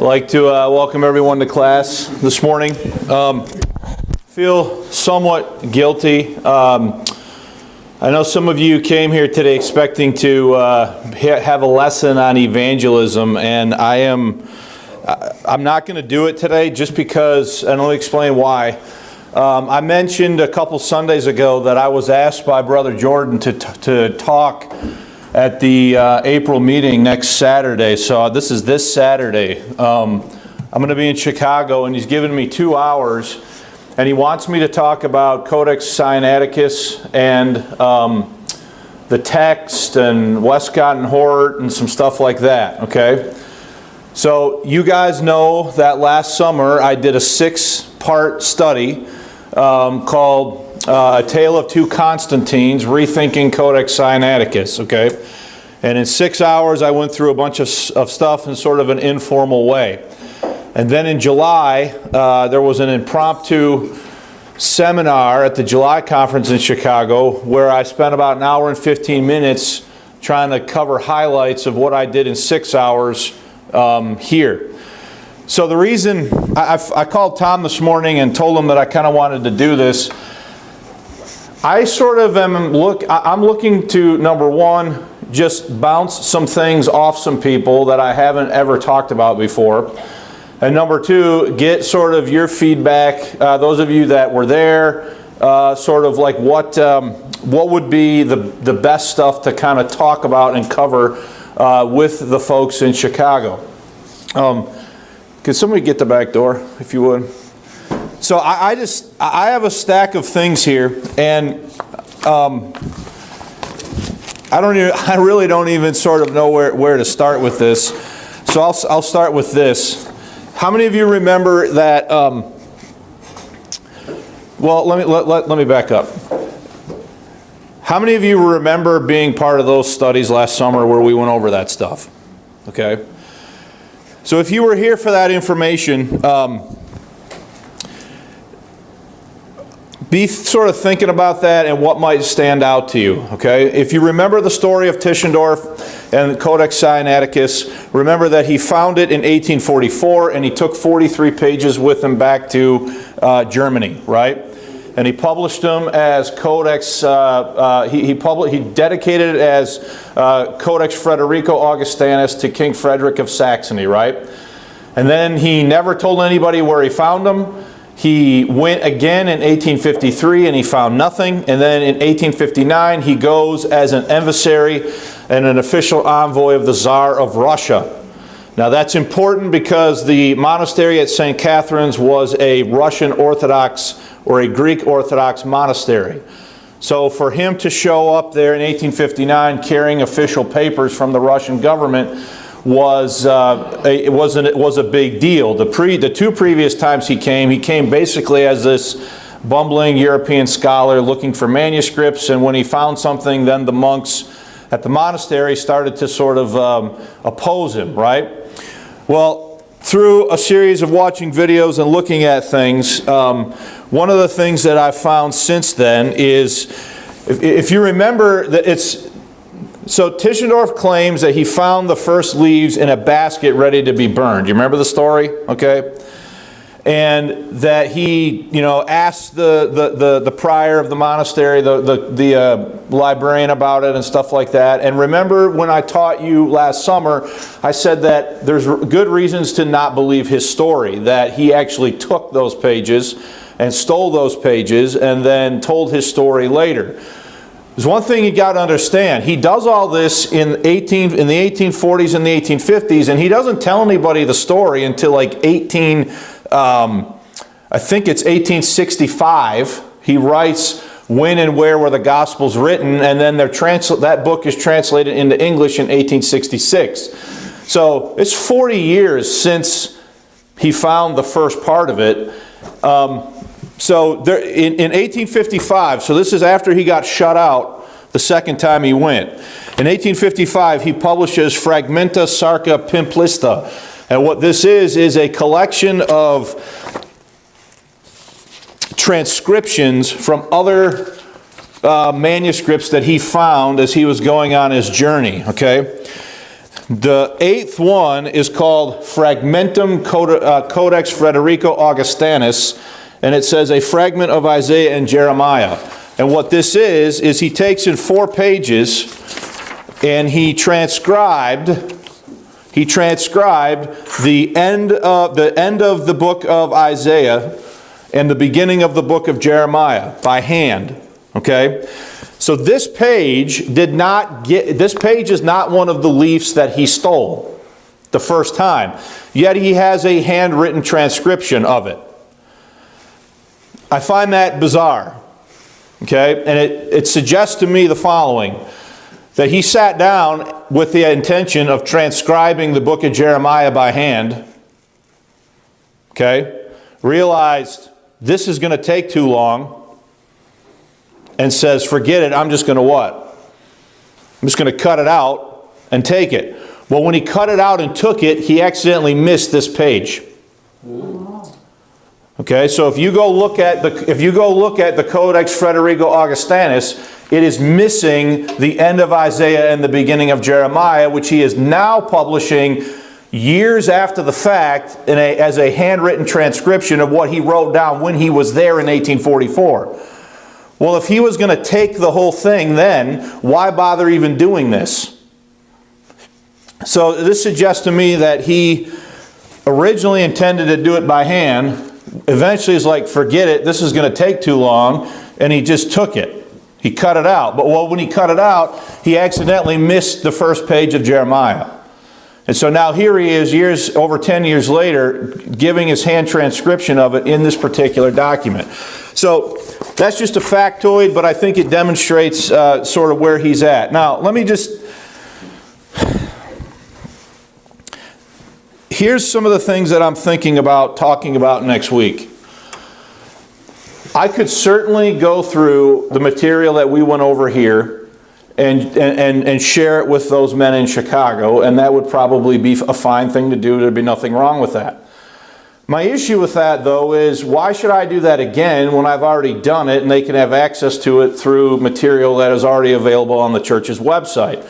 like to welcome everyone to class this morning. Feel somewhat guilty. I know some of you came here today expecting to have a lesson on evangelism, and I'm not going to do it today just because, and let me explain why. I mentioned a couple Sundays ago that I was asked by Brother Jordan to talk at the April meeting next Saturday. So this is this Saturday. I'm going to be in Chicago, and he's given me 2 hours, and he wants me to talk about Codex Sinaiticus and the text and Westcott and Hort and some stuff like that. Okay. So you guys know that last summer I did a 6-part study called A Tale of Two Constantines, Rethinking Codex Sinaiticus, okay? And in 6 hours I went through a bunch of stuff in sort of an informal way. And then in July, there was an impromptu seminar at the July conference in Chicago where I spent about an hour and 15 minutes trying to cover highlights of what I did in 6 hours here. So the reason I called Tom this morning and told him that I kind of wanted to do this, I sort of I'm looking to, number one, just bounce some things off some people that I haven't ever talked about before. And number two, get sort of your feedback, those of you that were there, sort of like what would be the best stuff to kind of talk about and cover with the folks in Chicago. Could somebody get the back door, if you would? So I have a stack of things here, and I really don't even sort of know where to start with this. So I'll start with this. How many of you remember that? Well, let me back up. How many of you remember being part of those studies last summer where we went over that stuff? Okay. So if you were here for that information, be sort of thinking about that and what might stand out to you, okay? If you remember the story of Tischendorf and the Codex Sinaiticus, remember that he found it in 1844 and he took 43 pages with him back to Germany, right? And he published them as Codex, he dedicated it as Codex Frederico Augustinus to King Frederick of Saxony, right? And then he never told anybody where he found them. He went again in 1853 and he found nothing. And then in 1859 he goes as an emissary and an official envoy of the Tsar of Russia. Now that's important because the monastery at St. Catherine's was a Russian Orthodox or a Greek Orthodox monastery. So for him to show up there in 1859 carrying official papers from the Russian government was a big deal. The 2 previous times he came basically as this bumbling European scholar looking for manuscripts, and when he found something, then the monks at the monastery started to sort of oppose him, right? Well, through a series of watching videos and looking at things, one of the things that I've found since then is, if you remember, that so Tischendorf claims that he found the first leaves in a basket ready to be burned. You remember the story? Okay. And that he, asked the prior of the monastery, the librarian about it and stuff like that. And remember when I taught you last summer, I said that there's good reasons to not believe his story, that he actually took those pages and stole those pages and then told his story later. There's one thing you got to understand. He does all this in the 1840s and the 1850s, and he doesn't tell anybody the story until like I think it's 1865. He writes when and where were the Gospels written, and then that book is translated into English in 1866. So it's 40 years since he found the first part of it. So there, in 1855, so this is after he got shut out the second time he went. In 1855, he publishes Fragmenta Sarca Pimplista. And what this is a collection of transcriptions from other manuscripts that he found as he was going on his journey, okay? The 8th one is called Fragmentum Codex Frederico Augustinus, and it says a fragment of Isaiah and Jeremiah. And what this is he takes in 4 pages and he transcribed the end of the book of Isaiah and the beginning of the book of Jeremiah by hand. Okay? So this page is not one of the leaves that he stole the first time. Yet he has a handwritten transcription of it. I find that bizarre. Okay? And it suggests to me the following. That he sat down with the intention of transcribing the book of Jeremiah by hand. Okay? Realized this is going to take too long. And says, forget it, I'm just going to what? I'm just going to cut it out and take it. Well, when he cut it out and took it, he accidentally missed this page. Okay, so if you go look at the Codex Frederico Augustinus, it is missing the end of Isaiah and the beginning of Jeremiah, which he is now publishing years after the fact as a handwritten transcription of what he wrote down when he was there in 1844. Well, if he was going to take the whole thing then, why bother even doing this? So this suggests to me that he originally intended to do it by hand. Eventually he's like, forget it, this is going to take too long. And he just took it. He cut it out. But when he cut it out, he accidentally missed the first page of Jeremiah. And so now here he is, over 10 years later, giving his hand transcription of it in this particular document. So that's just a factoid, but I think it demonstrates sort of where he's at. Now, let me just... Here's some of the things that I'm thinking about talking about next week. I could certainly go through the material that we went over here and share it with those men in Chicago, and that would probably be a fine thing to do. There'd be nothing wrong with that. My issue with that, though, is why should I do that again when I've already done it and they can have access to it through material that is already available on the church's website?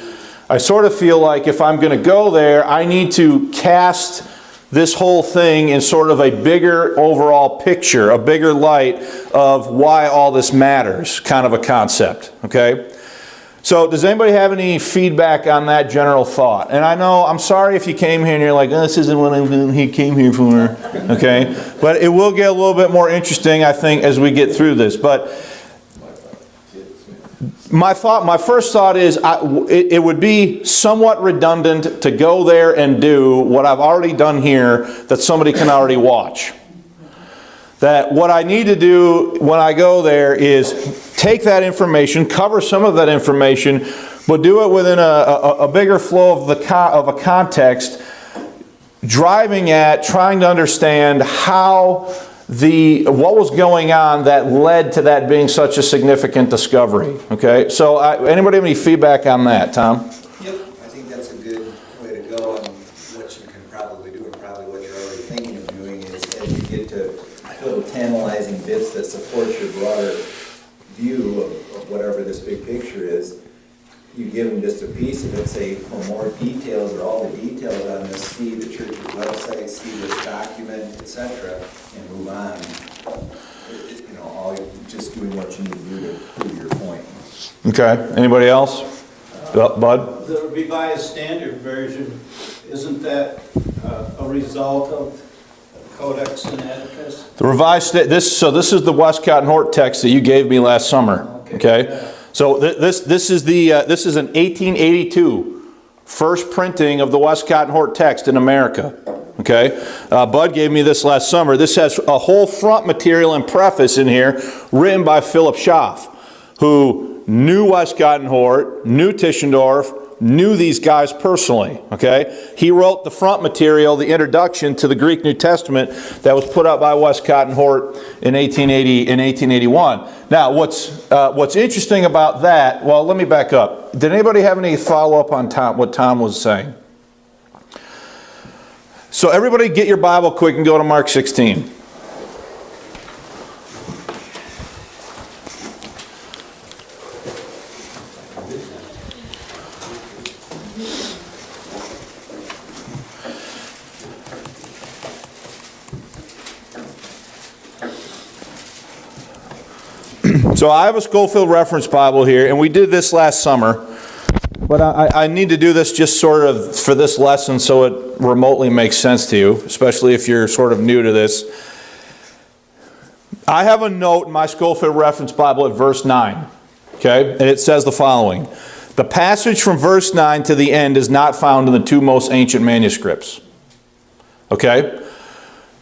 I sort of feel like if I'm going to go there, I need to cast this whole thing in sort of a bigger overall picture, a bigger light of why all this matters, kind of a concept, okay? So does anybody have any feedback on that general thought? And I know, I'm sorry if you came here and you're like, oh, this isn't what he came here for, okay? But it will get a little bit more interesting, I think, as we get through this. But my first thought is it would be somewhat redundant to go there and do what I've already done here that somebody can already watch. That what I need to do when I go there is take that information, cover some of that information, but do it within a bigger flow of a context, driving at trying to understand what was going on that led to that being such a significant discovery. Okay, so anybody have any feedback on that, Tom? Yep, I think that's a good way to go, and what you can probably do, and probably what you're already thinking of doing, is as you get to tantalizing bits that support your broader view of whatever this big picture is, you give them just a piece of it, say for more details or all the details on this, see the church's website, see this document, etc., and move on. Just doing what you need to do to prove your point. Okay. Anybody else? Bud? The Revised Standard Version, isn't that a result of Codex Sinaiticus? The Revised this is the Westcott and Hort text that you gave me last summer. Okay. Yeah. So this is an 1882 first printing of the Westcott and Hort text in America. Okay, Bud gave me this last summer. This has a whole front material and preface in here written by Philip Schaff, who knew Westcott and Hort, knew Tischendorf, knew these guys personally. Okay, he wrote the front material, the introduction to the Greek New Testament that was put out by Westcott and Hort in 1881. Now, what's interesting about that? Well, let me back up. Did anybody have any follow up on what Tom was saying? So everybody get your Bible quick and go to Mark 16. So I have a Schofield Reference Bible here, and we did this last summer. But I need to do this just sort of for this lesson so it remotely makes sense to you, especially if you're sort of new to this. I have a note in my Schofield Reference Bible at verse 9. Okay? And it says the following. The passage from verse 9 to the end is not found in the two most ancient manuscripts. Okay?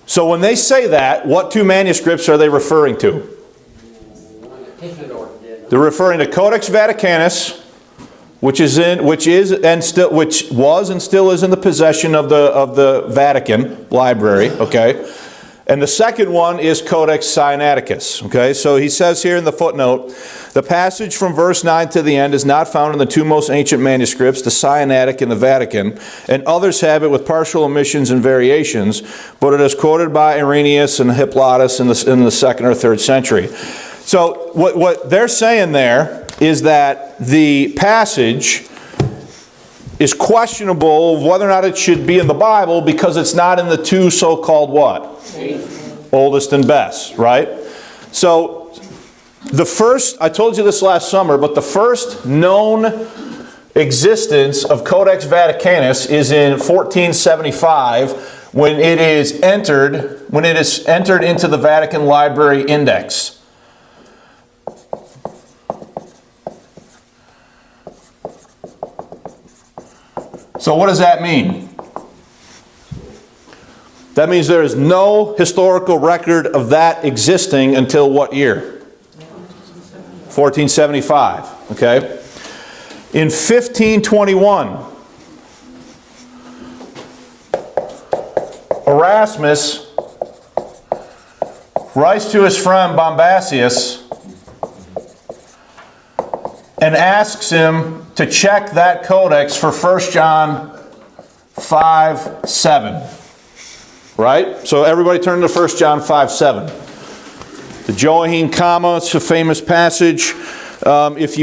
So when they say that, what two manuscripts are they referring to? They're referring to Codex Vaticanus, which was and still is in the possession of the Vatican Library, okay? And the second one is Codex Sinaiticus, okay? So he says here in the footnote, the passage from verse 9 to the end is not found in the two most ancient manuscripts, the Sinaitic and the Vatican, and others have it with partial omissions and variations, but it is quoted by Irenaeus and Hippolytus in the 2nd or 3rd century. So what they're saying there is that the passage is questionable whether or not it should be in the Bible because it's not in the two so-called what? Oldest and best, right? So the first, I told you this last summer, but the first known existence of Codex Vaticanus is in 1475 when it is entered into the Vatican Library Index. So what does that mean? That means there is no historical record of that existing until what year? 1475. Okay? In 1521, Erasmus writes to his friend Bombasius and asks him to check that codex for 1 John 5:7. Right? So everybody turn to 1 John 5:7. The Joachim comma, it's a famous passage. If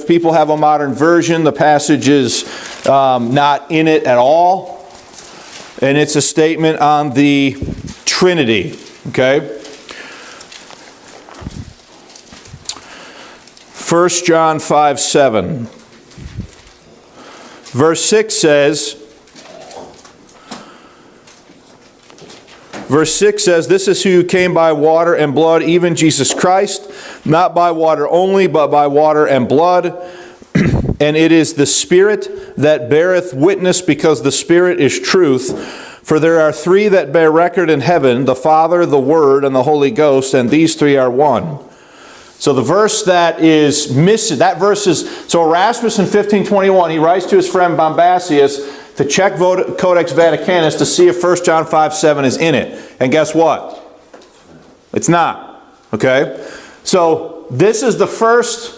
people have a modern version, the passage is not in it at all. And it's a statement on the Trinity. Okay? 1 John 5:7. Verse 6 says, this is who came by water and blood, even Jesus Christ, not by water only, but by water and blood. And it is the Spirit that beareth witness, because the Spirit is truth. For there are three that bear record in heaven, the Father, the Word, and the Holy Ghost, and these three are one. So the verse that is missing, so Erasmus in 1521, he writes to his friend Bombasius to check Codex Vaticanus to see if 1 John 5:7 is in it. And guess what? It's not. Okay? So this is the first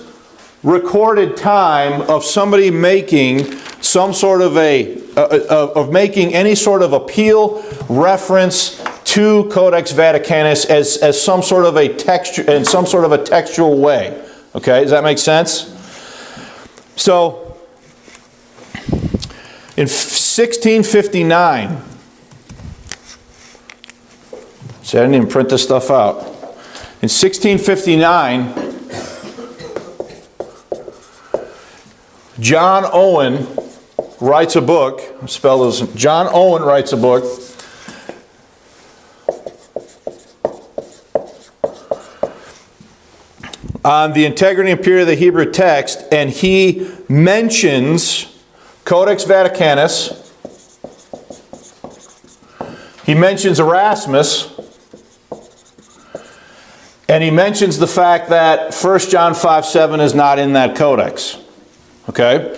recorded time of somebody making some sort of making any sort of appeal reference to Codex Vaticanus as some sort of a texture, in some sort of a textual way. Okay? Does that make sense? So in 1659, see, I didn't even print this stuff out. In 1659, John Owen writes a book. John Owen writes a book on the integrity and purity of the Hebrew text, and he mentions Codex Vaticanus, he mentions Erasmus, and he mentions the fact that 1 John 5:7 is not in that codex. Okay?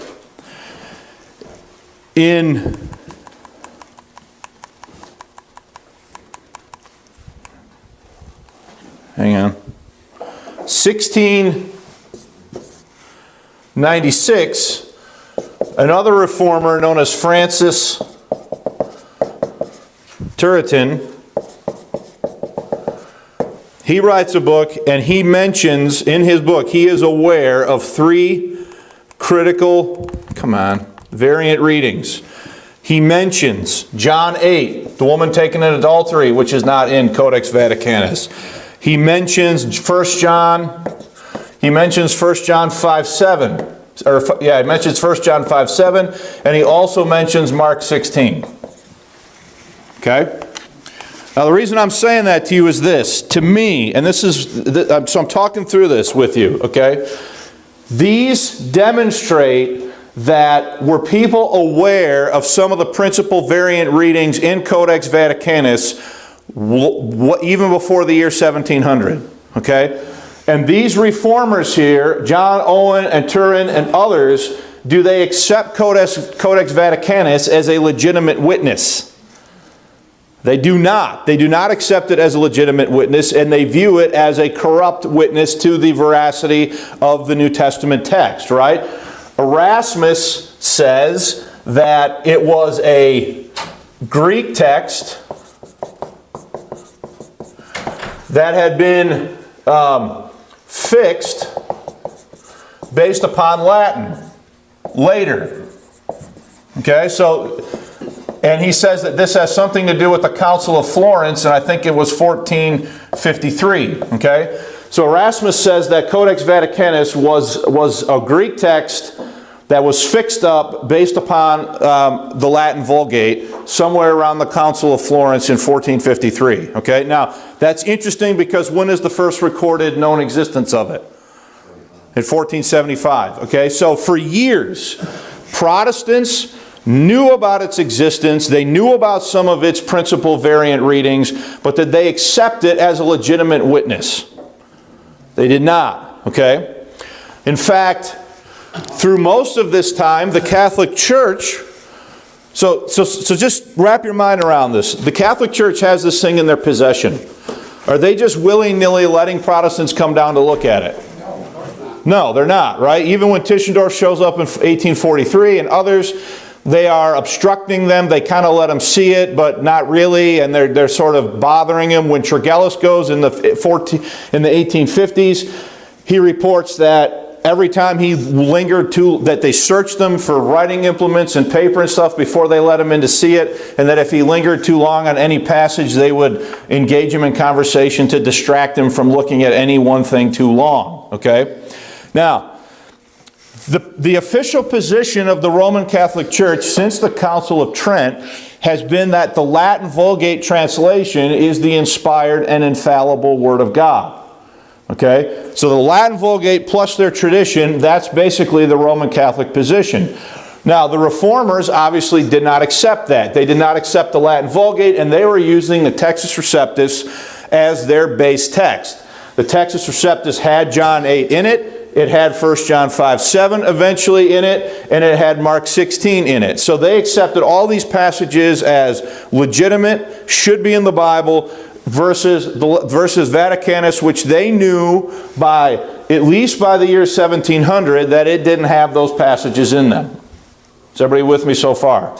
Hang on. 1696, another reformer known as Francis Turretin, he writes a book, and he mentions in his book, he is aware of three critical, variant readings. He mentions John 8, the woman taken in adultery, which is not in Codex Vaticanus. He mentions 1 John. He mentions 1 John 5:7. He mentions 1 John 5:7, and he also mentions Mark 16. Okay? Now the reason I'm saying that to you is this. To me, and this is, so I'm talking through this with you, okay? These demonstrate that were people aware of some of the principal variant readings in Codex Vaticanus even before the year 1700, okay? And these reformers here, John Owen and Turin and others, do they accept Codex Vaticanus as a legitimate witness? They do not. They do not accept it as a legitimate witness, and they view it as a corrupt witness to the veracity of the New Testament text, right? Erasmus says that it was a Greek text that had been fixed based upon Latin later. Okay, so, and he says that this has something to do with the Council of Florence, and I think it was 1453. Okay, so Erasmus says that Codex Vaticanus was a Greek text that was fixed up based upon the Latin Vulgate somewhere around the Council of Florence in 1453. Okay, now that's interesting because when is the first recorded known existence of it? In 1475. Okay, so for years, Protestants knew about its existence, they knew about some of its principal variant readings, but did they accept it as a legitimate witness? They did not. Okay, in fact, through most of this time, the Catholic Church, so just wrap your mind around this. The Catholic Church has this thing in their possession. Are they just willy-nilly letting Protestants come down to look at it? No, they're not, right? Even when Tischendorf shows up in 1843 and others, they are obstructing them. They kind of let them see it, but not really, and they're sort of bothering him. When Tregellus goes in the 1850s, he reports that every time he lingered that they searched them for writing implements and paper and stuff before they let him in to see it, and that if he lingered too long on any passage, they would engage him in conversation to distract him from looking at any one thing too long. Okay? Now, the official position of the Roman Catholic Church since the Council of Trent has been that the Latin Vulgate translation is the inspired and infallible Word of God. Okay? So the Latin Vulgate plus their tradition, that's basically the Roman Catholic position. Now, the Reformers obviously did not accept that. They did not accept the Latin Vulgate, and they were using the Textus Receptus as their base text. The Textus Receptus had John 8 in it. It had 1 John 5:7 eventually in it, and it had Mark 16 in it. So they accepted all these passages as legitimate, should be in the Bible, versus Vaticanus, which they knew at least by the year 1700 that it didn't have those passages in them. Is everybody with me so far?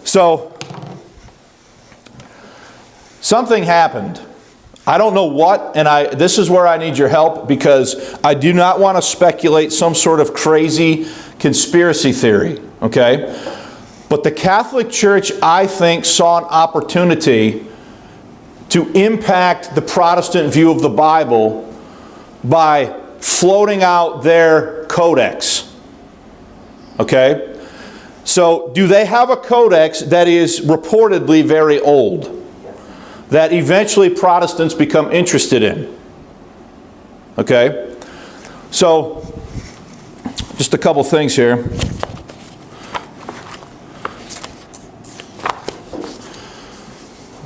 So, something happened. I don't know what, and this is where I need your help, because I do not want to speculate some sort of crazy conspiracy theory, okay? But the Catholic Church, I think, saw an opportunity to impact the Protestant view of the Bible by floating out their codex. Okay? So, do they have a codex that is reportedly very old, that eventually Protestants become interested in? Okay? So, just a couple things here.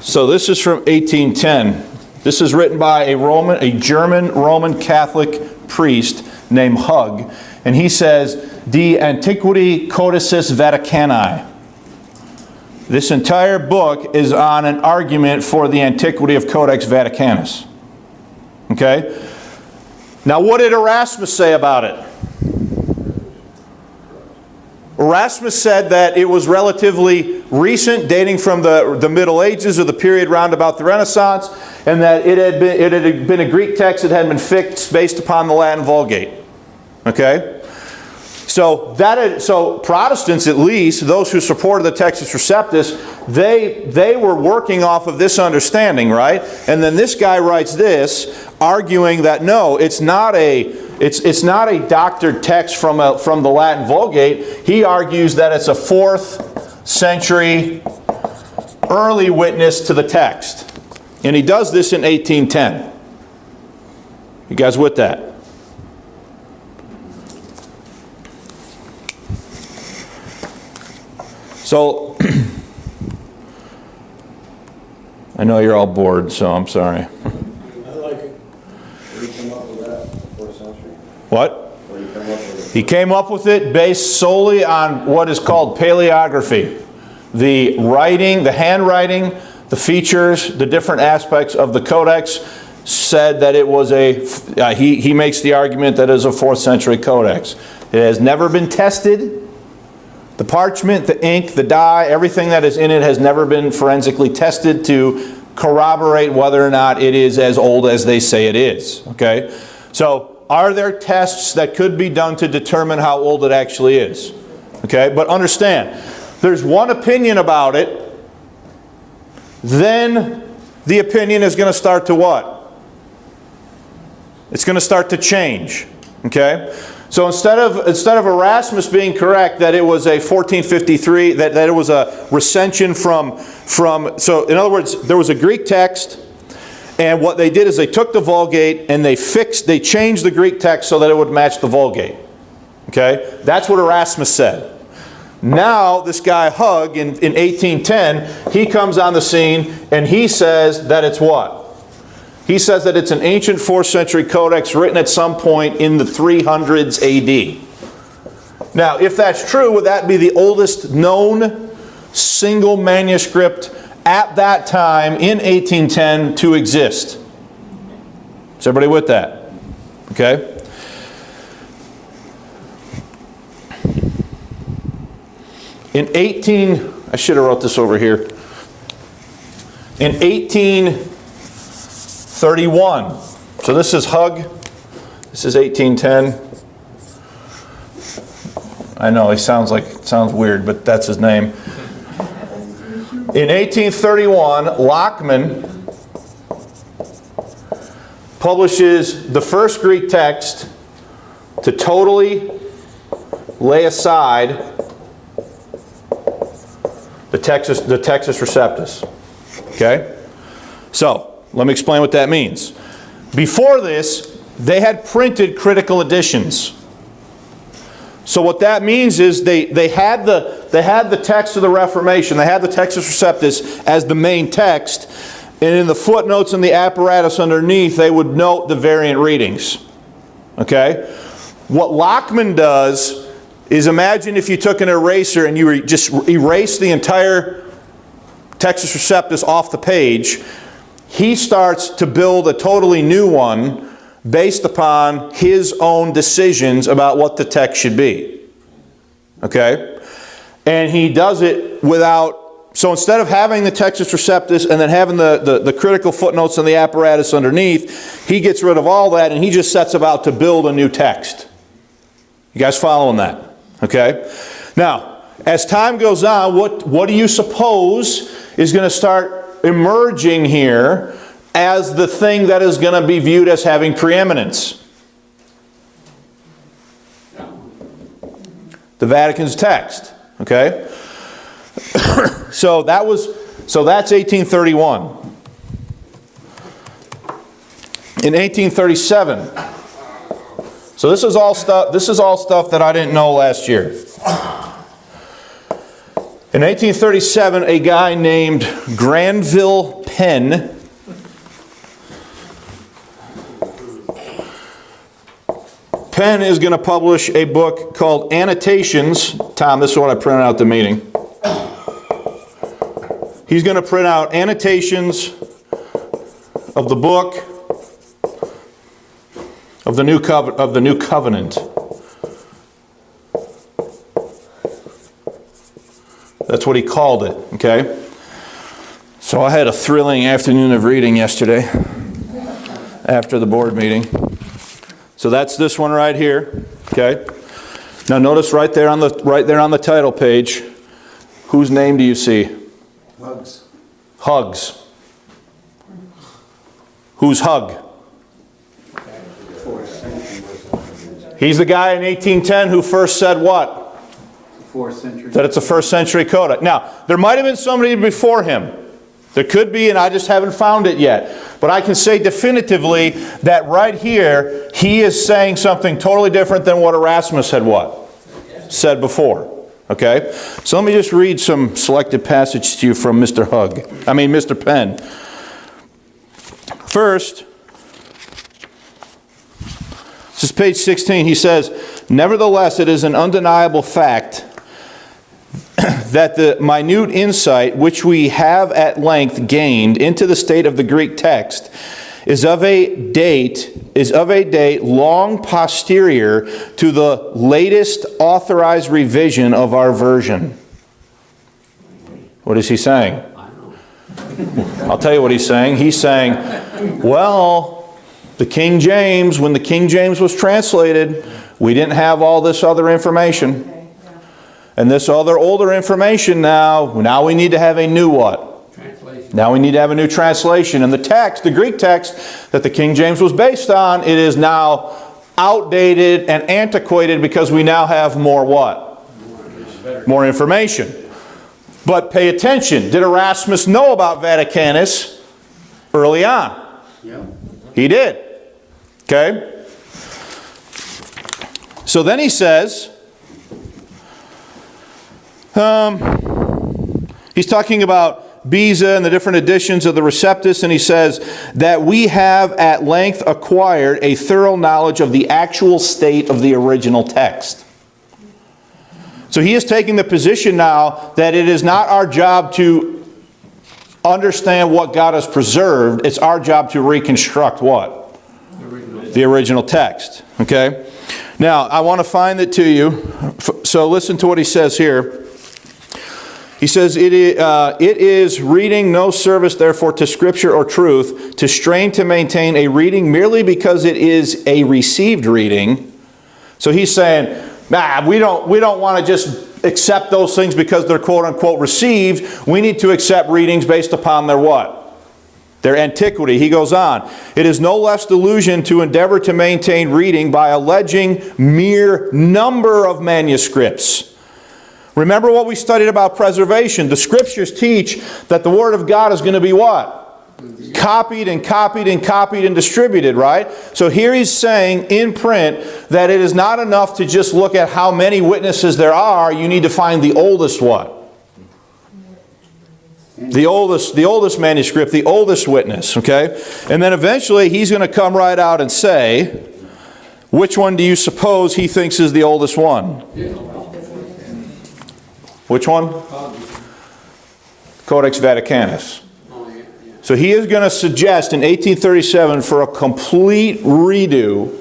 So this is from 1810. This is written by a German Roman Catholic priest named Hug, and he says, "De Antiquity Codicis Vaticani." This entire book is on an argument for the antiquity of Codex Vaticanus. Okay? Now, what did Erasmus say about it? Erasmus said that it was relatively recent, dating from the Middle Ages or the period round about the Renaissance, and that it had been a Greek text that had been fixed based upon the Latin Vulgate. Okay? So Protestants, at least, those who supported the Textus Receptus, they were working off of this understanding, right? And then this guy writes this, arguing that no, it's not a doctored text from the Latin Vulgate. He argues that it's a 4th century early witness to the text. And he does this in 1810. You guys with that? So, I know you're all bored, so I'm sorry. I like it. Where did you come up with that? 4th century? What? Where did you come up with it? He came up with it based solely on what is called paleography. The writing, the handwriting, the features, the different aspects of the Codex said that it was he makes the argument that it is a 4th century Codex. It has never been tested. The parchment, the ink, the dye, everything that is in it has never been forensically tested to corroborate whether or not it is as old as they say it is. Okay? So, are there tests that could be done to determine how old it actually is? Okay? But understand, there's one opinion about it, then the opinion is going to start to what? It's going to start to change. Okay? So instead of Erasmus being correct that it was a 1453, that it was a recension from, so in other words, there was a Greek text, and what they did is they took the Vulgate and they changed the Greek text so that it would match the Vulgate. Okay? That's what Erasmus said. Now, this guy Hug in 1810, he comes on the scene and he says that it's what? He says that it's an ancient 4th century codex written at some point in the 300s AD. Now, if that's true, would that be the oldest known single manuscript at that time in 1810 to exist? Is everybody with that? Okay? I should have wrote this over here. In 1831, so this is Hug, this is 1810. I know he sounds weird, but that's his name. In 1831, Lockman publishes the first Greek text to totally lay aside the Textus Receptus. Okay? So, let me explain what that means. Before this, they had printed critical editions. So what that means is they had the text of the Reformation, they had the Textus Receptus as the main text, and in the footnotes and the apparatus underneath, they would note the variant readings. Okay? What Lockman does is, imagine if you took an eraser and you just erased the entire Textus Receptus off the page. He starts to build a totally new one based upon his own decisions about what the text should be. Okay? And he does it without, so instead of having the Textus Receptus and then having the critical footnotes and the apparatus underneath, he gets rid of all that and he just sets about to build a new text. You guys following that? Okay? Now, as time goes on, what do you suppose is going to start emerging here as the thing that is going to be viewed as having preeminence? The Vatican's text. Okay? So that's 1831. In 1837. So this is all stuff that I didn't know last year. In 1837, a guy named Granville Penn is going to publish a book called Annotations. Tom, this is what I printed out at the meeting. He's going to print out annotations of the book of the New Covenant. That's what he called it, okay? So I had a thrilling afternoon of reading yesterday after the board meeting. So that's this one right here, okay? Now notice right there on the title page, whose name do you see? Hugs. Hugs. Who's Hug? He's the guy in 1810 who first said what? 4th century. That it's a first century codex. Now, there might have been somebody before him. There could be, and I just haven't found it yet. But I can say definitively that right here, he is saying something totally different than what Erasmus had what? Said before. Okay? So let me just read some selected passage to you from Mr. Penn. First, this is page 16. He says, "Nevertheless, it is an undeniable fact that the minute insight which we have at length gained into the state of the Greek text is of a date long posterior to the latest authorized revision of our version." What is he saying? I'll tell you what he's saying. He's saying, well, the King James, when the King James was translated, we didn't have all this other information. And this other older information now we need to have a new what? Translation. Now we need to have a new translation. And the text, the Greek text that the King James was based on, it is now outdated and antiquated because we now have more what? More information. But pay attention. Did Erasmus know about Vaticanus early on? Yeah. He did. Okay? So then he says, he's talking about Beza and the different editions of the Receptus, and he says that we have at length acquired a thorough knowledge of the actual state of the original text. So he is taking the position now that it is not our job to understand what God has preserved. It's our job to reconstruct what? The original text. Okay? Now, I want to find it to you. So listen to what he says here. He says, it is reading no service, therefore, to Scripture or truth, to strain to maintain a reading merely because it is a received reading. So he's saying, we don't want to just accept those things because they're quote-unquote received. We need to accept readings based upon their what? Their antiquity. He goes on, it is no less delusion to endeavor to maintain reading by alleging mere number of manuscripts. Remember what we studied about preservation. The Scriptures teach that the Word of God is going to be what? Copied and copied and copied and distributed, right? So here he's saying in print that it is not enough to just look at how many witnesses there are. You need to find the oldest what? The oldest manuscript, the oldest witness, okay? And then eventually he's going to come right out and say, which one do you suppose he thinks is the oldest one? Which one? Codex Vaticanus. So he is going to suggest in 1837 for a complete redo,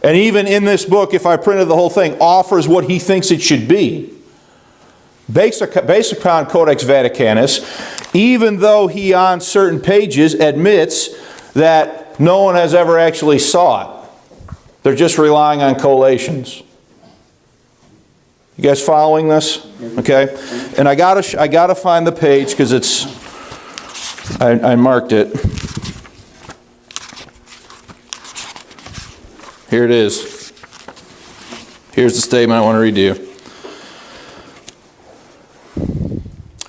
and even in this book, if I printed the whole thing, offers what he thinks it should be. Based upon Codex Vaticanus, even though he on certain pages admits that no one has ever actually saw it. They're just relying on collations. You guys following this? Okay? And I gotta find the page because it's I marked it. Here it is. Here's the statement I want to read to you.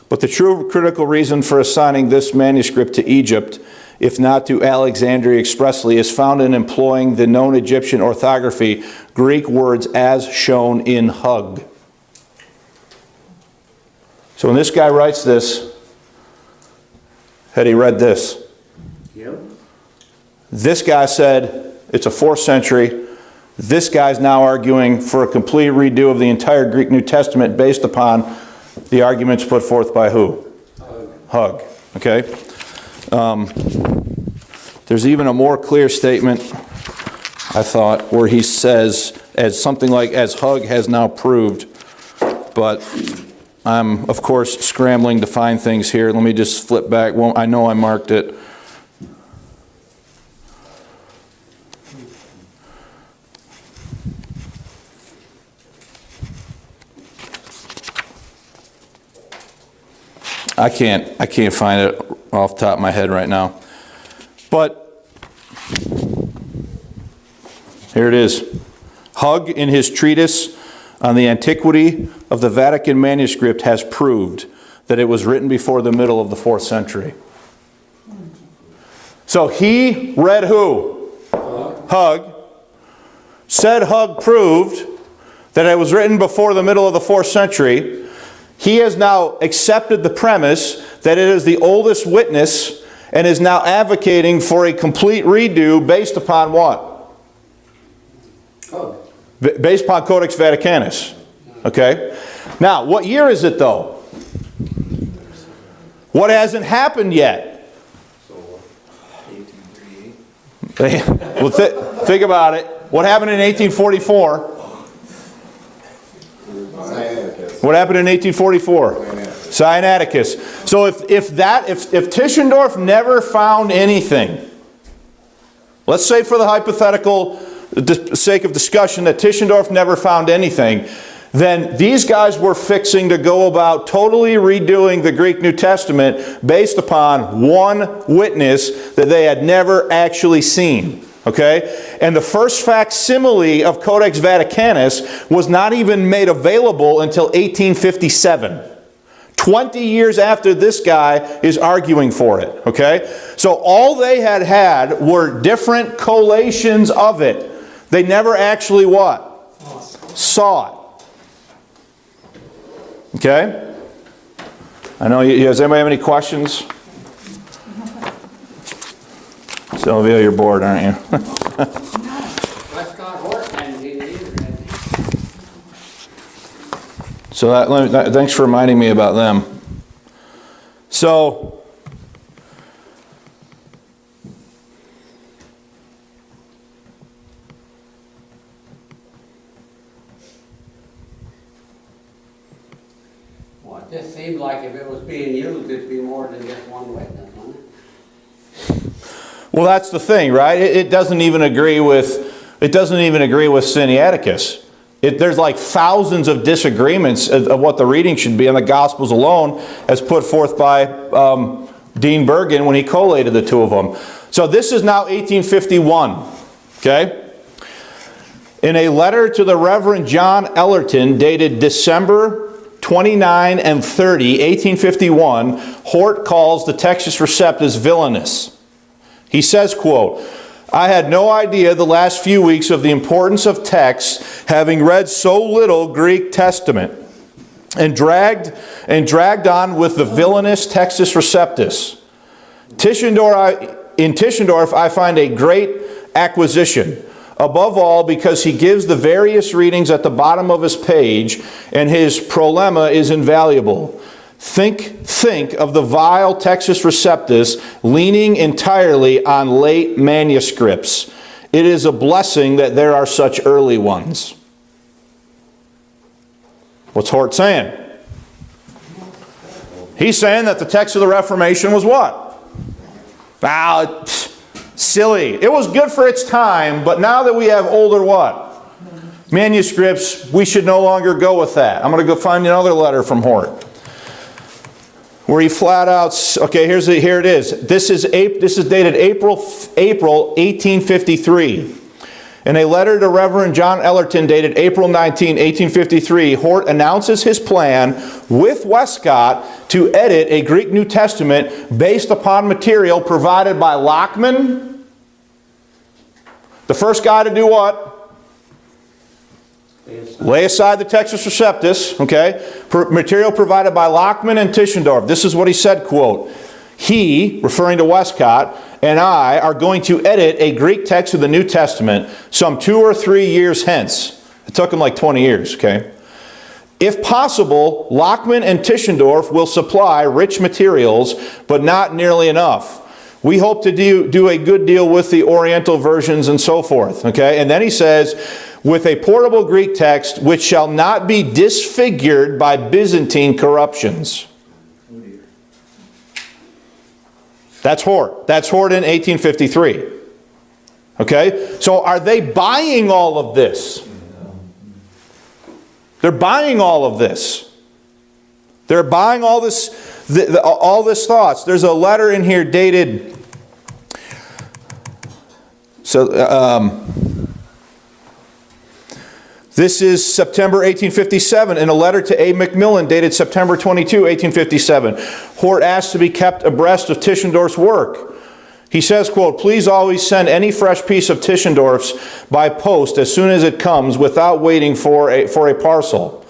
But the true critical reason for assigning this manuscript to Egypt, if not to Alexandria expressly, is found in employing the known Egyptian orthography, Greek words as shown in Hug. So when this guy writes this, had he read this? Yep. This guy said it's a 4th century. This guy's now arguing for a complete redo of the entire Greek New Testament based upon the arguments put forth by who? Hug. Okay? There's even a more clear statement, I thought, where he says, as something like, as Hug has now proved, but I'm, of course, scrambling to find things here. Let me just flip back. Well, I know I marked it. I can't find it off the top of my head right now. But here it is. Hug, in his treatise on the antiquity of the Vatican manuscript, has proved that it was written before the middle of the 4th century. So he read who? Hug. Said Hug proved that it was written before the middle of the 4th century. He has now accepted the premise that it is the oldest witness and is now advocating for a complete redo based upon what? Code. Based upon Codex Vaticanus. Okay? Now, what year is it though? What hasn't happened yet? 1838. Well, think about it. What happened in 1844? What happened in 1844? Sinaiticus. So if Tischendorf never found anything, let's say for the hypothetical sake of discussion that Tischendorf never found anything, then these guys were fixing to go about totally redoing the Greek New Testament based upon one witness that they had never actually seen. Okay? And the first facsimile of Codex Vaticanus was not even made available until 1857. 20 years after this guy is arguing for it. Okay? So all they had were different collations of it. They never actually what? Saw it. Okay? I know, does anybody have any questions? Sylvia, you're bored, aren't you? Westcott, Hort, and either. So thanks for reminding me about them. So, Well, it just seemed like if it was being used, it'd be more than just one witness, wouldn't it? well, that's the thing, right? It doesn't even agree with Sinaiticus. There's like thousands of disagreements of what the reading should be on the Gospels alone, as put forth by Dean Bergen when he collated the two of them. So this is now 1851. Okay? In a letter to the Reverend John Ellerton, dated December 29 and 30, 1851, Hort calls the Textus Receptus villainous. He says, quote, I had no idea the last few weeks of the importance of texts, having read so little Greek Testament, and dragged on with the villainous Textus Receptus. In Tischendorf I find a great acquisition, above all because he gives the various readings at the bottom of his page, and his prolemma is invaluable. Think of the vile Textus Receptus leaning entirely on late manuscripts. It is a blessing that there are such early ones. What's Hort saying? He's saying that the text of the Reformation was what? Silly. It was good for its time, but now that we have older what? Manuscripts, we should no longer go with that. I'm going to go find another letter from Hort, where he flat out, okay, here it is. This is dated April 1853. In a letter to Reverend John Ellerton dated April 19, 1853, Hort announces his plan with Westcott to edit a Greek New Testament based upon material provided by Lockman. The first guy to do what? Lay aside the Textus Receptus, okay? Material provided by Lockman and Tischendorf. This is what he said, quote, he, referring to Westcott, and I are going to edit a Greek text of the New Testament some 2 or 3 years hence. It took him like 20 years, okay? If possible, Lockman and Tischendorf will supply rich materials, but not nearly enough. We hope to do a good deal with the Oriental versions and so forth, okay? And then he says, with a portable Greek text which shall not be disfigured by Byzantine corruptions. That's Hort. That's Hort in 1853. Okay? So are they buying all of this? They're buying all of this. They're buying all this all this thoughts. There's a letter in here dated, this is September 1857, in a letter to A. Macmillan dated September 22, 1857. Hort asked to be kept abreast of Tischendorf's work. He says, quote, "Please always send any fresh piece of Tischendorf's by post as soon as it comes without waiting for a parcel."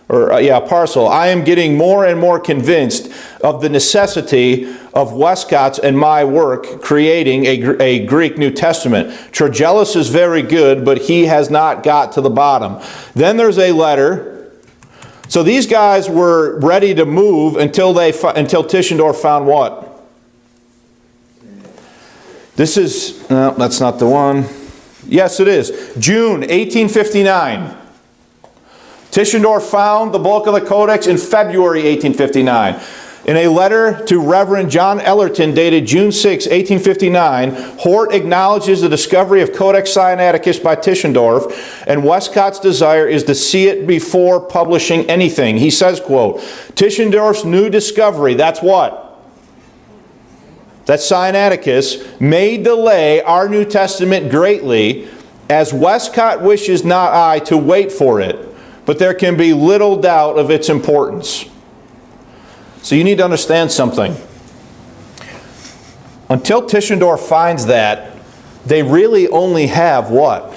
Parcel. I am getting more and more convinced of the necessity of Westcott's and my work creating a Greek New Testament. Tregellus is very good, but he has not got to the bottom. Then there's a letter. So these guys were ready to move until Tischendorf found what? This is, no, that's not the one. Yes, it is. June 1859. Tischendorf found the bulk of the Codex in February 1859. In a letter to Reverend John Ellerton dated June 6, 1859, Hort acknowledges the discovery of Codex Sinaiticus by Tischendorf, and Westcott's desire is to see it before publishing anything. He says, quote, "Tischendorf's new discovery," that's what? That Sinaiticus, "may delay our New Testament greatly, as Westcott wishes not I to wait for it. But there can be little doubt of its importance." So you need to understand something. Until Tischendorf finds that, they really only have what?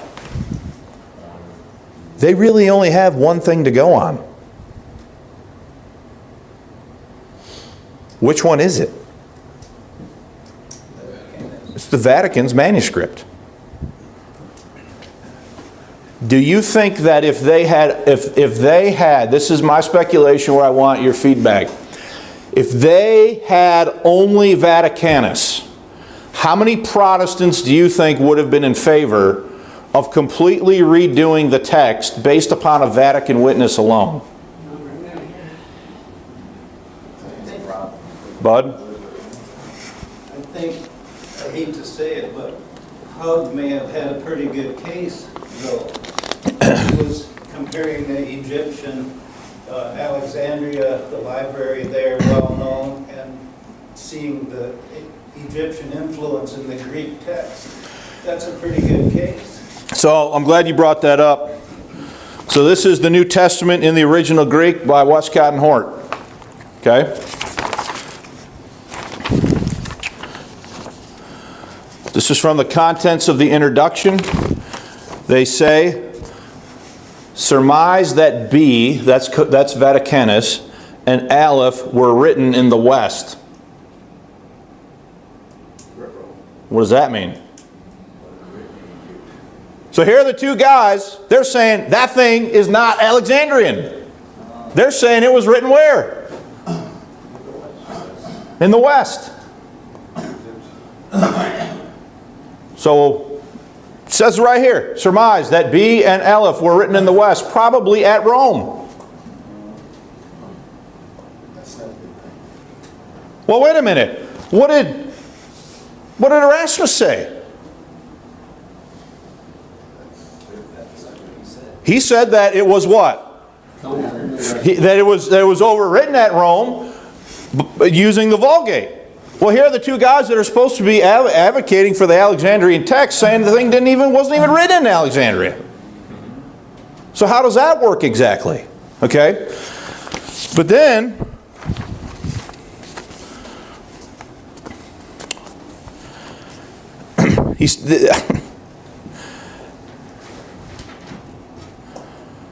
They really only have one thing to go on. Which one is it? It's the Vatican's manuscript. Do you think that if they had, this is my speculation where I want your feedback, if they had only Vaticanus, how many Protestants do you think would have been in favor of completely redoing the text based upon a Vatican witness alone? Bud? I think, I hate to say it, but Hug may have had a pretty good case, though. He was comparing the Egyptian Alexandria, the library there, well known, and seeing the Egyptian influence in the Greek text. That's a pretty good case. So I'm glad you brought that up. So this is the New Testament in the original Greek by Westcott and Hort. Okay? This is from the contents of the introduction. They say, surmise that B, that's Vaticanus, and Aleph were written in the West. What does that mean? So here are the two guys. They're saying that thing is not Alexandrian. They're saying it was written where? In the West. So it says right here, surmise that B and Aleph were written in the West, probably at Rome. Well, wait a minute. What did Erasmus say? He said that it was what? That it was overwritten at Rome using the Vulgate. Well, here are the two guys that are supposed to be advocating for the Alexandrian text, saying the thing wasn't even written in Alexandria. So how does that work exactly? Okay? But then,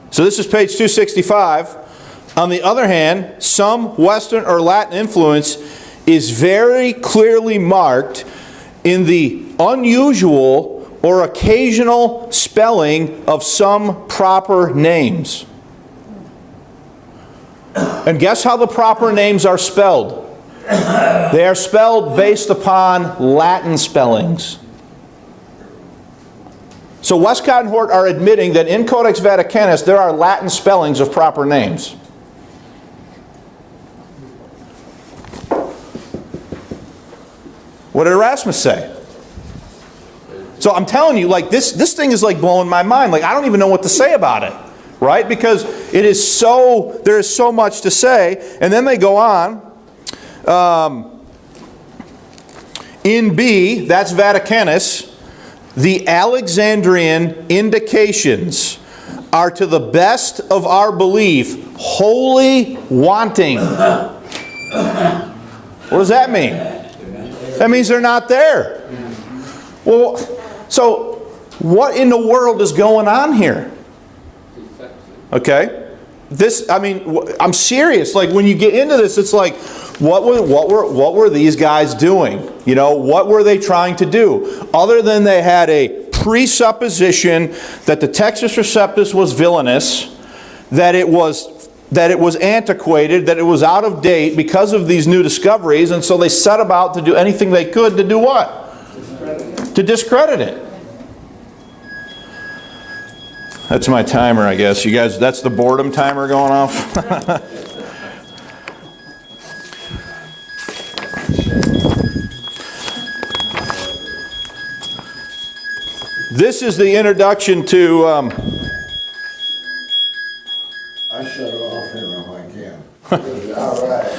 so this is page 265. On the other hand, some Western or Latin influence is very clearly marked in the unusual or occasional spelling of some proper names. And guess how the proper names are spelled? They are spelled based upon Latin spellings. So Westcott and Hort are admitting that in Codex Vaticanus there are Latin spellings of proper names. What did Erasmus say? So I'm telling you, like this thing is like blowing my mind. Like I don't even know what to say about it, right? Because it is so, there is so much to say. And then they go on In B, that's Vaticanus, the Alexandrian indications are to the best of our belief wholly wanting. What does that mean? That means they're not there. Well, so what in the world is going on here? Okay? This, I mean, I'm serious. Like, when you get into this, it's like, what were these guys doing? You know, what were they trying to do? Other than they had a presupposition that the Textus Receptus was villainous, that it was antiquated, that it was out of date because of these new discoveries, and so they set about to do anything they could to do what? To discredit it. That's my timer, I guess. You guys, that's the boredom timer going off? This is the introduction to... I shut it off here if I can. All right.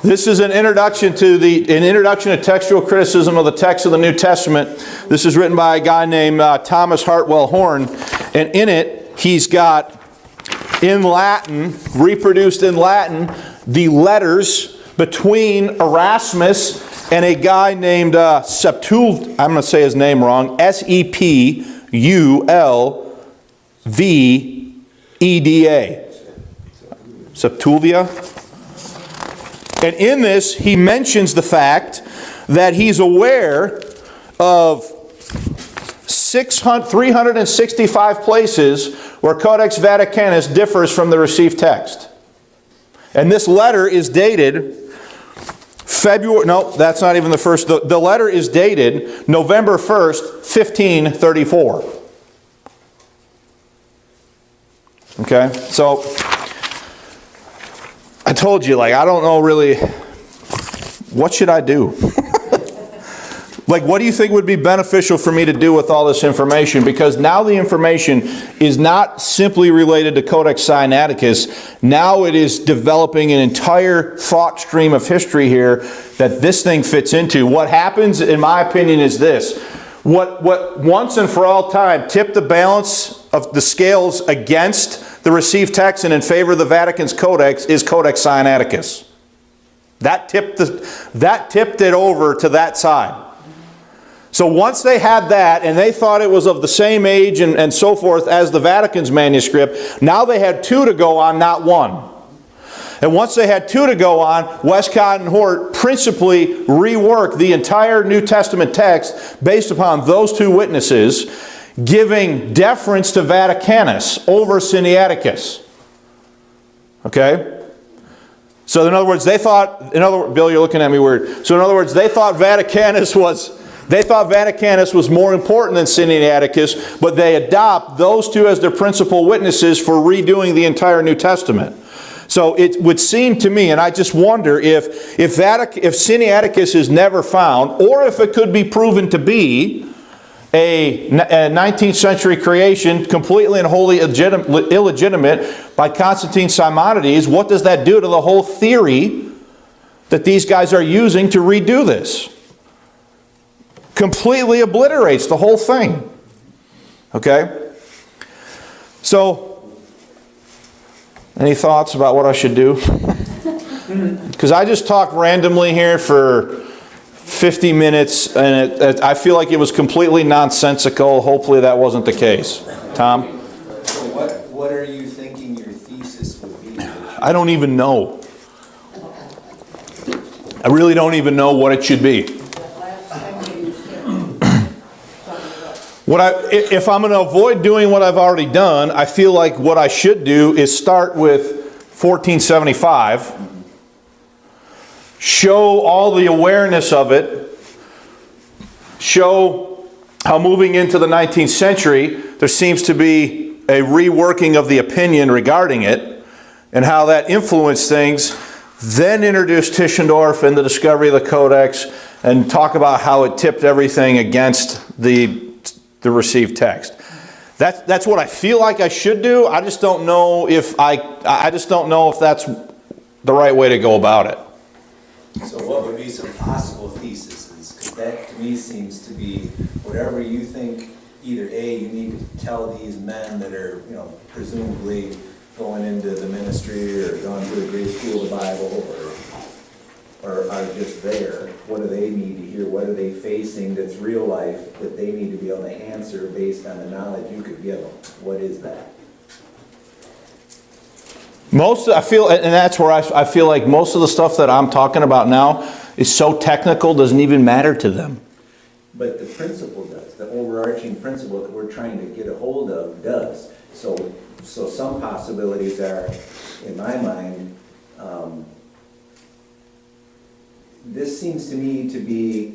This is an introduction to textual criticism of the text of the New Testament. This is written by a guy named Thomas Hartwell Horn, and in it he's got in Latin, reproduced in Latin, the letters between Erasmus and a guy named Septul. I'm going to say his name wrong. Sepulveda. Septulvia. And in this, he mentions the fact that he's aware of 365 places where Codex Vaticanus differs from the received text. And this letter is dated February, no, that's not even the first. The letter is dated November 1st, 1534. Okay, so I told you, like, I don't know really, what should I do? Like, what do you think would be beneficial for me to do with all this information? Because now the information is not simply related to Codex Sinaiticus. Now it is developing an entire thought stream of history here that this thing fits into. What happens, in my opinion, is this. What once and for all time tipped the balance of the scales against the received text and in favor of the Vatican's Codex is Codex Sinaiticus. That tipped it over to that side. So once they had that, and they thought it was of the same age and so forth as the Vatican's manuscript, now they had two to go on, not one. And once they had two to go on, Westcott and Hort principally reworked the entire New Testament text based upon those two witnesses, giving deference to Vaticanus over Sinaiticus. Okay? So in other words, Bill, you're looking at me weird. So in other words, they thought Vaticanus was more important than Sinaiticus, but they adopt those two as their principal witnesses for redoing the entire New Testament. So it would seem to me, and I just wonder if Sinaiticus is never found, or if it could be proven to be a 19th century creation, completely and wholly illegitimate by Constantine Simonides, what does that do to the whole theory that these guys are using to redo this? Completely obliterates the whole thing. Okay? So, any thoughts about what I should do? Because I just talked randomly here for 50 minutes, and I feel like it was completely nonsensical. Hopefully that wasn't the case. Tom? So what are you thinking your thesis would be? I don't even know. I really don't even know what it should be. If I'm going to avoid doing what I've already done, I feel like what I should do is start with 1475, show all the awareness of it, show how moving into the 19th century there seems to be a reworking of the opinion regarding it, and how that influenced things, then introduce Tischendorf and the discovery of the Codex, and talk about how it tipped everything against the received text. That's what I feel like I should do. I just don't know if that's the right way to go about it. So what would be some possible theses? Because that to me seems to be whatever you think, either A, you need to tell these men that are, presumably going into the ministry or gone to a grade school of the Bible or are just there. What do they need to hear? What are they facing that's real life that they need to be able to answer based on the knowledge you could give them? What is that? I feel, and that's where I feel like most of the stuff that I'm talking about now is so technical, doesn't even matter to them. But the principle does. The overarching principle that we're trying to get a hold of does. So some possibilities are, in my mind, this seems to me to be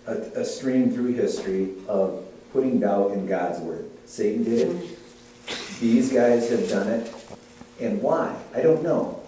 a stream through history of putting doubt in God's word. Satan did it. These guys have done it. And why? I don't know.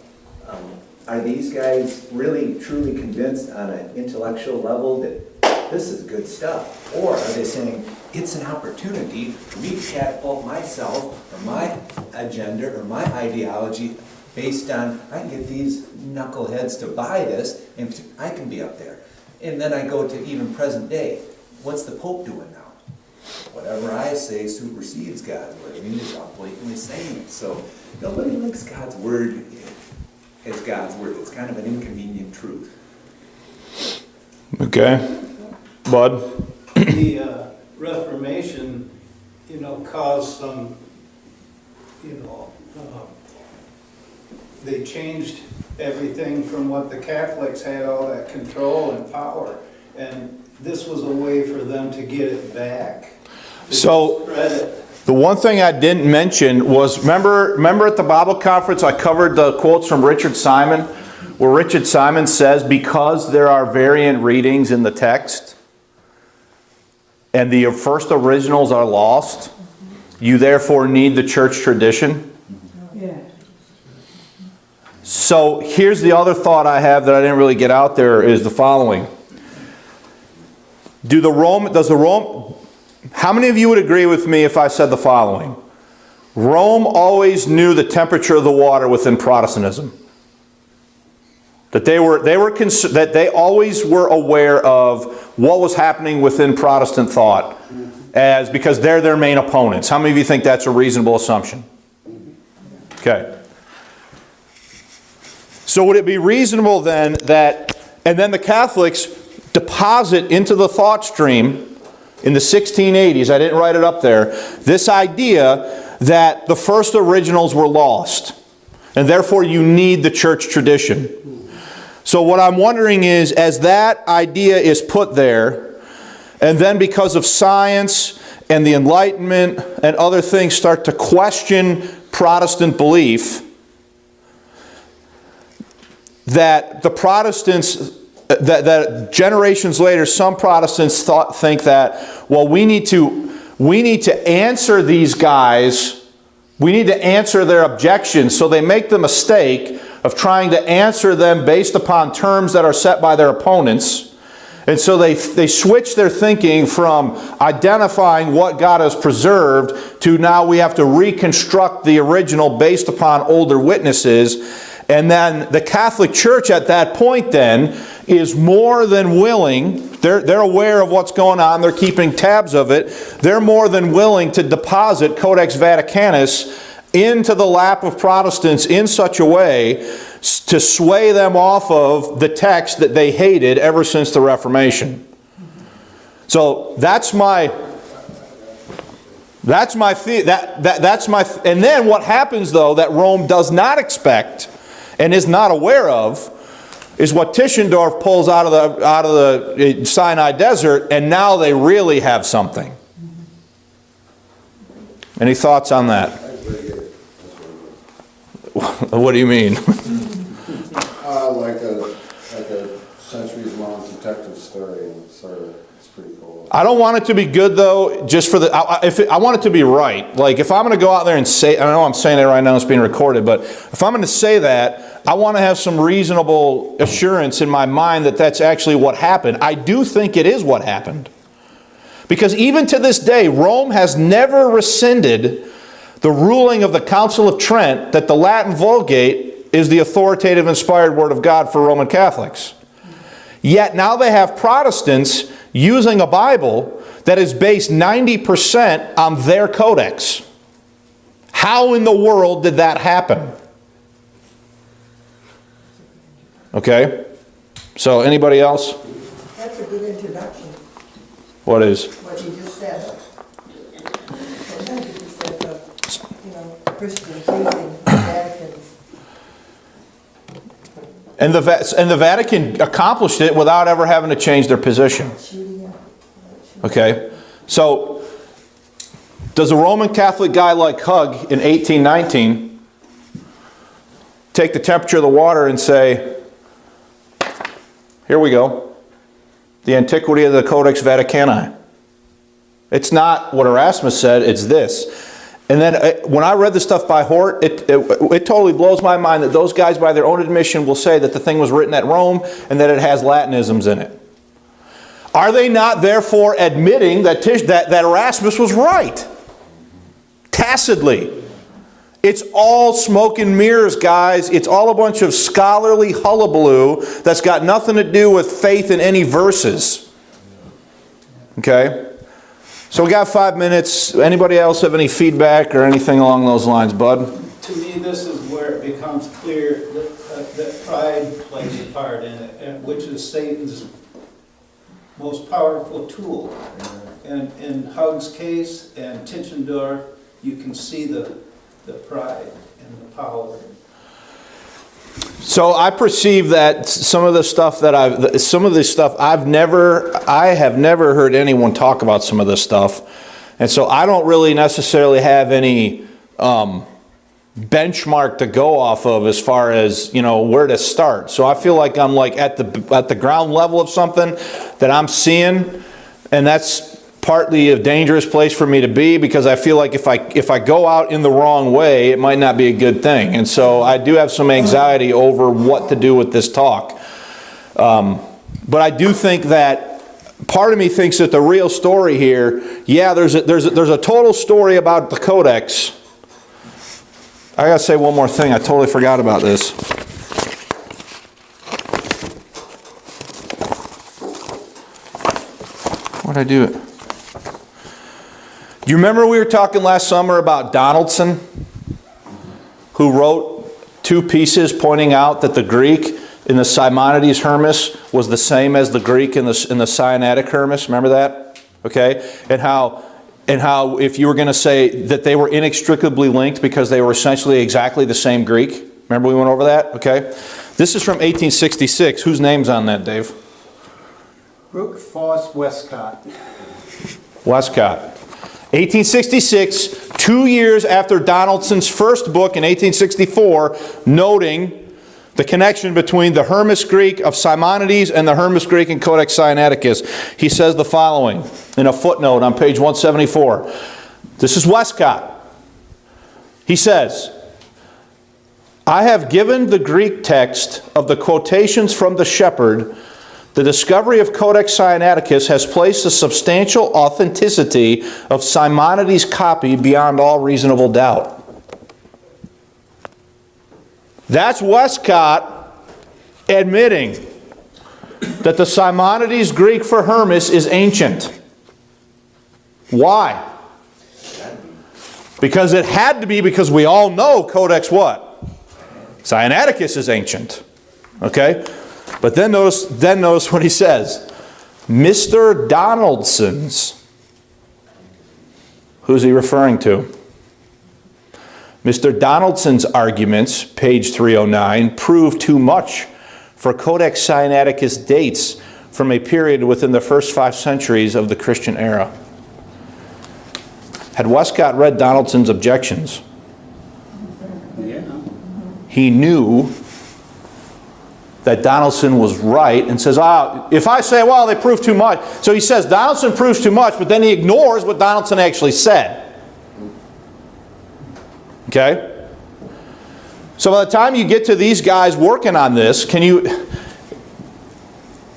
Are these guys really truly convinced on an intellectual level that this is good stuff? Or are they saying, it's an opportunity for me to catapult myself or my agenda or my ideology based on, I can get these knuckleheads to buy this and I can be up there. And then I go to even present day. What's the Pope doing now? Whatever I say supersedes God's word. I mean, he's all blatantly saying it. So nobody looks God's word as God's word. It's kind of an inconvenient truth. Okay. Bud? The Reformation, caused some, they changed everything from what the Catholics had, all that control and power. And this was a way for them to get it back. So, the one thing I didn't mention was, remember at the Bible conference I covered the quotes from Richard Simon, where Richard Simon says, because there are variant readings in the text, and the first originals are lost, you therefore need the church tradition. Yeah. So here's the other thought I have that I didn't really get out there is the following. How many of you would agree with me if I said the following? Rome always knew the temperature of the water within Protestantism. That they always were aware of what was happening within Protestant thought, because they're their main opponents. How many of you think that's a reasonable assumption? Okay. So would it be reasonable then and then the Catholics deposit into the thought stream in the 1680s, I didn't write it up there, this idea that the first originals were lost, and therefore you need the church tradition. So what I'm wondering is, as that idea is put there, and then because of science and the Enlightenment and other things start to question Protestant belief, that the Protestants, that generations later, some Protestants think that, well, we need to answer these guys, we need to answer their objections, so they make the mistake of trying to answer them based upon terms that are set by their opponents. And so they switch their thinking from identifying what God has preserved to now we have to reconstruct the original based upon older witnesses. And then the Catholic Church at that point then is more than willing, they're aware of what's going on, they're keeping tabs of it, they're more than willing to deposit Codex Vaticanus into the lap of Protestants in such a way to sway them off of the text that they hated ever since the Reformation. So that's my and then what happens though that Rome does not expect and is not aware of is what Tischendorf pulls out of the Sinai desert, and now they really have something. Any thoughts on that? What do you mean? Like a centuries-long detective story, and it's pretty cool. I don't want it to be good though. Just for I want it to be right. Like if I'm going to go out there and say, I know I'm saying it right now, it's being recorded, but if I'm going to say that, I want to have some reasonable assurance in my mind that that's actually what happened. I do think it is what happened, because even to this day, Rome has never rescinded the ruling of the Council of Trent that the Latin Vulgate is the authoritative, inspired Word of God for Roman Catholics. Yet now they have Protestants using a Bible that is based 90% on their Codex. How in the world did that happen? Okay? So anybody else? That's a good introduction, What is? what you just said. Sometimes you said, Christians using Vatican's. And the Vatican accomplished it without ever having to change their position. Okay? So, does a Roman Catholic guy like Hug in 1819 take the temperature of the water and say, here we go, the antiquity of the Codex Vaticani? It's not what Erasmus said, it's this. And then when I read the stuff by Hort, it totally blows my mind that those guys by their own admission will say that the thing was written at Rome and that it has Latinisms in it. Are they not therefore admitting that Erasmus was right? Tacitly. It's all smoke and mirrors, guys. It's all a bunch of scholarly hullabaloo that's got nothing to do with faith in any verses. Okay? So we got 5 minutes. Anybody else have any feedback or anything along those lines, bud? To me, this is where it becomes clear that pride plays a part in it, and which is Satan's most powerful tool. And in Hug's case and Tischendorf, you can see the pride and the power. So I perceive that some of the stuff I have never heard anyone talk about some of this stuff, and so I don't really necessarily have any benchmark to go off of as far as where to start. So I feel like I'm like at the ground level of something that I'm seeing, and that's partly a dangerous place for me to be because I feel like if I go out in the wrong way, it might not be a good thing. And so I do have some anxiety over what to do with this talk. But I do think that part of me thinks that the real story here, yeah, there's a total story about the Codex. I gotta say one more thing. I totally forgot about this. What'd I do? Do you remember we were talking last summer about Donaldson, who wrote 2 pieces pointing out that the Greek in the Simonides Hermes was the same as the Greek in the Sinaitic Hermes? Remember that? Okay? And how if you were going to say that they were inextricably linked because they were essentially exactly the same Greek? Remember we went over that? Okay? This is from 1866. Whose name's on that, Dave? Brooke Foss Westcott. Westcott. 1866, 2 years after Donaldson's first book in 1864, noting the connection between the Hermes Greek of Simonides and the Hermes Greek in Codex Sinaiticus. He says the following in a footnote on page 174. This is Westcott. He says, I have given the Greek text of the quotations from the Shepherd. The discovery of Codex Sinaiticus has placed the substantial authenticity of Simonides' copy beyond all reasonable doubt. That's Westcott admitting that the Simonides Greek for Hermes is ancient. Why? Because it had to be, because we all know Codex what? Sinaiticus is ancient. Okay? But then notice what he says. Mr. Donaldson's. Who's he referring to? Mr. Donaldson's arguments, page 309, prove too much for Codex Sinaiticus dates from a period within the first 5 centuries of the Christian era. Had Westcott read Donaldson's objections, he knew that Donaldson was right and says, if I say, well, they prove too much. So he says Donaldson proves too much, but then he ignores what Donaldson actually said. Okay? So by the time you get to these guys working on this,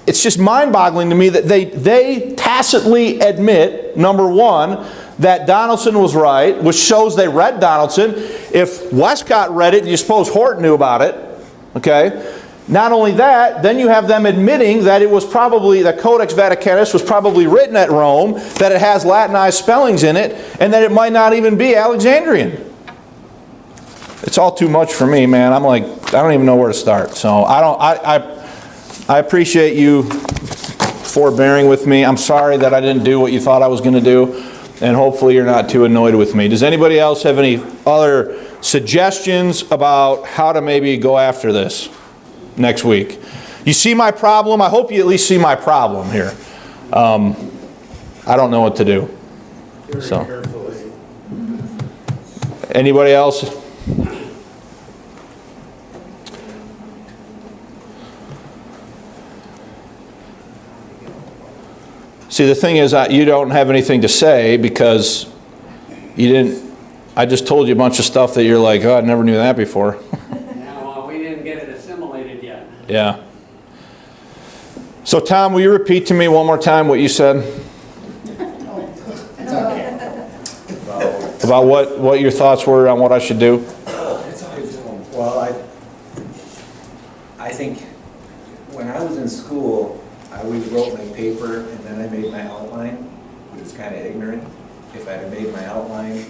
it's just mind-boggling to me that they tacitly admit, number one, that Donaldson was right, which shows they read Donaldson. If Westcott read it, you suppose Hort knew about it. Okay? Not only that, then you have them admitting that it was probably, that Codex Vaticanus was probably written at Rome, that it has Latinized spellings in it, and that it might not even be Alexandrian. It's all too much for me, man. I'm like, I don't even know where to start. So I appreciate you forbearing with me. I'm sorry that I didn't do what you thought I was going to do, and hopefully you're not too annoyed with me. Does anybody else have any other suggestions about how to maybe go after this next week? You see my problem? I hope you at least see my problem here. I don't know what to do. So, anybody else? See, the thing is, you don't have anything to say because you didn't. I just told you a bunch of stuff that you're like, oh, I never knew that before. Yeah, well, we didn't get it assimilated yet. Yeah. So, Tom, will you repeat to me one more time what you said? About what your thoughts were on what I should do? Well, I think when I was in school, I always wrote my paper and then I made my outline, which is kind of ignorant. If I'd have made my outline,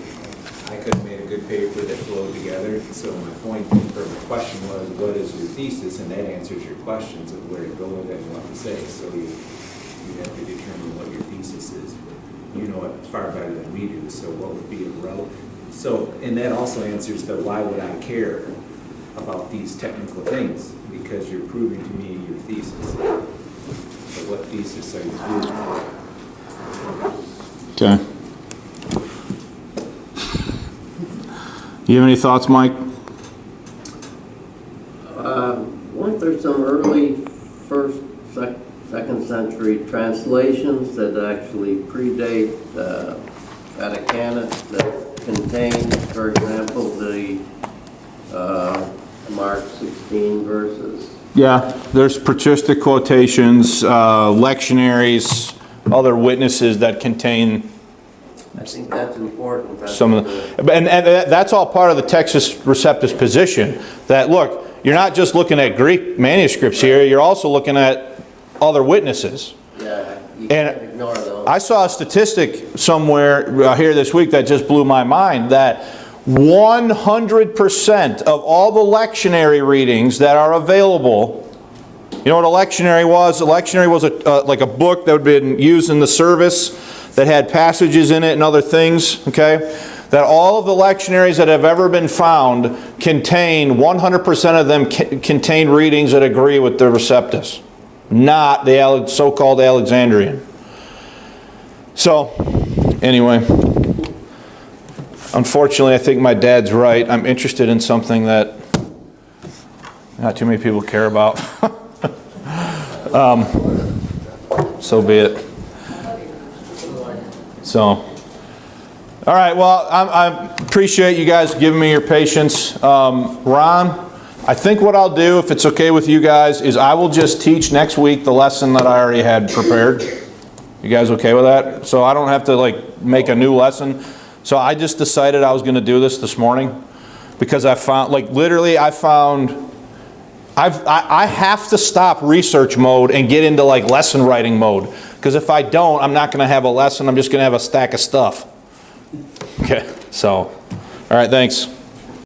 I could have made a good paper that flowed together. So my point or my question was, what is your thesis? And that answers your questions of where to go with it and what to say. So you have to determine what your thesis is. You know it far better than we do. So what would be relevant? So, and that also answers the why would I care about these technical things? Because you're proving to me your thesis. So what thesis are you doing? Okay. You have any thoughts, Mike? Weren't there some early second century translations that actually predate Vaticanus that contain, for example, the Mark 16 verses? Yeah, there's patristic quotations, lectionaries, other witnesses that contain I think that's important. some of the, and that's all part of the Textus Receptus position, that look, you're not just looking at Greek manuscripts here, you're also looking at other witnesses. Yeah, you And can't ignore those. I saw a statistic somewhere here this week that just blew my mind, that 100% of all the lectionary readings that are available, you know what a lectionary was? A lectionary was like a book that would have been used in the service that had passages in it and other things, okay? That all of the lectionaries that have ever been found contain, 100% of them contain readings that agree with the Receptus, not the so-called Alexandrian. So, anyway, unfortunately, I think my dad's right. I'm interested in something that not too many people care about. So be it. So, all right, well, I appreciate you guys giving me your patience. Ron, I think what I'll do, if it's okay with you guys, is I will just teach next week the lesson that I already had prepared. You guys okay with that? So I don't have to like make a new lesson. So I just decided I was going to do this morning because I found, like literally I found, I have to stop research mode and get into like lesson writing mode. Because if I don't, I'm not going to have a lesson. I'm just going to have a stack of stuff. Okay, so, all right, thanks.